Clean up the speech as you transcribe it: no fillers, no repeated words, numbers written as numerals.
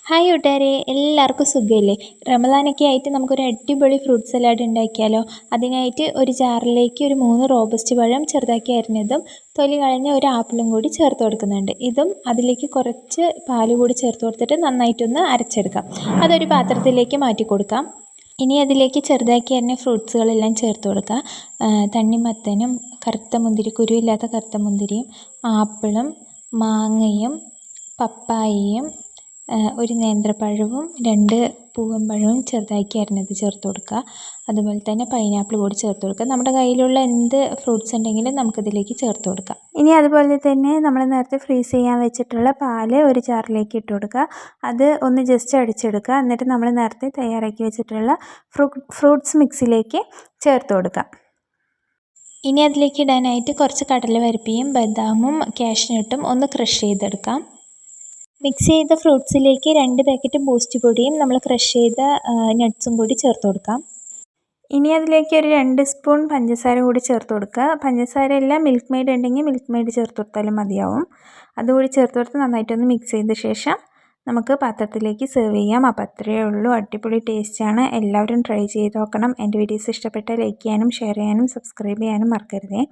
Hi കൂട്ടുകാരെ, എല്ലാവർക്കും സുഖമില്ലേ? റമദാനൊക്കെ ആയിട്ട് നമുക്കൊരു അടിപൊളി ഫ്രൂട്ട് സലാഡ് ഉണ്ടാക്കിയാലോ? അതിനായിട്ട് ഒരു ജാറിലേക്ക് ഒരു 3 റോബസ്റ്റ് പഴം ചെറുതാക്കി അരിഞ്ഞതും തൊലി കളഞ്ഞ ഒരു ആപ്പിളും കൂടി ചേർത്ത് കൊടുക്കുന്നുണ്ട്. ഇതും അതിലേക്ക് കുറച്ച് പാൽ കൂടി ചേർത്ത് കൊടുത്തിട്ട് നന്നായിട്ടൊന്ന് അരച്ചെടുക്കാം. അതൊരു പാത്രത്തിലേക്ക് മാറ്റി കൊടുക്കാം. ഇനി അതിലേക്ക് ചെറുതാക്കി അരിഞ്ഞ ഫ്രൂട്ട്സുകളെല്ലാം ചേർത്ത് കൊടുക്കുക. തണ്ണിമത്തനും കറുത്ത മുന്തിരി, കുരുവില്ലാത്ത കറുത്ത മുന്തിരിയും, ആപ്പിളും, മാങ്ങയും, പപ്പായയും, ഒരു നേന്ത്രപ്പഴവും 2 പൂവൻപഴവും ചെറുതാക്കി അരിഞ്ഞത് ചേർത്ത് കൊടുക്കുക. അതുപോലെ തന്നെ പൈനാപ്പിൾ കൂടി ചേർത്ത് കൊടുക്കുക. നമ്മുടെ കയ്യിലുള്ള എന്ത് ഫ്രൂട്ട്സ് ഉണ്ടെങ്കിലും നമുക്കിതിലേക്ക് ചേർത്ത് കൊടുക്കാം. ഇനി അതുപോലെ തന്നെ നമ്മൾ നേരത്തെ ഫ്രീസ് ചെയ്യാൻ വെച്ചിട്ടുള്ള പാല് ഒരു ജാറിലേക്ക് ഇട്ട് കൊടുക്കുക. അത് ഒന്ന് ജസ്റ്റ് അടിച്ചെടുക്കുക. എന്നിട്ട് നമ്മൾ നേരത്തെ തയ്യാറാക്കി വെച്ചിട്ടുള്ള ഫ്രൂട്ട്സ് മിക്സിലേക്ക് ചേർത്ത് കൊടുക്കുക. ഇനി അതിലേക്ക് ഇടാനായിട്ട് കുറച്ച് കടലപ്പരിപ്പയും ബദാമും കാഷ്നട്ടും ഒന്ന് ക്രഷ് ചെയ്തെടുക്കാം. മിക്സ് ചെയ്ത ഫ്രൂട്ട്സിലേക്ക് 2 പാക്കറ്റ് ബൂസ്റ്റ് പൊടിയും നമ്മൾ ക്രഷ് ചെയ്ത നട്ട്സും കൂടി ചേർത്ത് കൊടുക്കാം. ഇനി അതിലേക്ക് ഒരു 2 സ്പൂൺ പഞ്ചസാര കൂടി ചേർത്ത് കൊടുക്കുക. പഞ്ചസാര അല്ല, മിൽക്ക് മെയ്ഡ് ഉണ്ടെങ്കിൽ മിൽക്ക് മെയ്ഡ് ചേർത്ത് കൊടുത്താലും മതിയാവും. അതുകൂടി ചേർത്ത് കൊടുത്ത് നന്നായിട്ടൊന്ന് മിക്സ് ചെയ്ത ശേഷം നമുക്ക് പാത്രത്തിലേക്ക് സെർവ് ചെയ്യാം. അപ്പോൾ അത്രയേ ഉള്ളൂ. അടിപൊളി ടേസ്റ്റാണ്. എല്ലാവരും ട്രൈ ചെയ്ത് നോക്കണം. എൻ്റെ വീഡിയോസ് ഇഷ്ടപ്പെട്ടാൽ ലൈക്ക് ചെയ്യാനും ഷെയർ ചെയ്യാനും സബ്സ്ക്രൈബ് ചെയ്യാനും മറക്കരുതേ.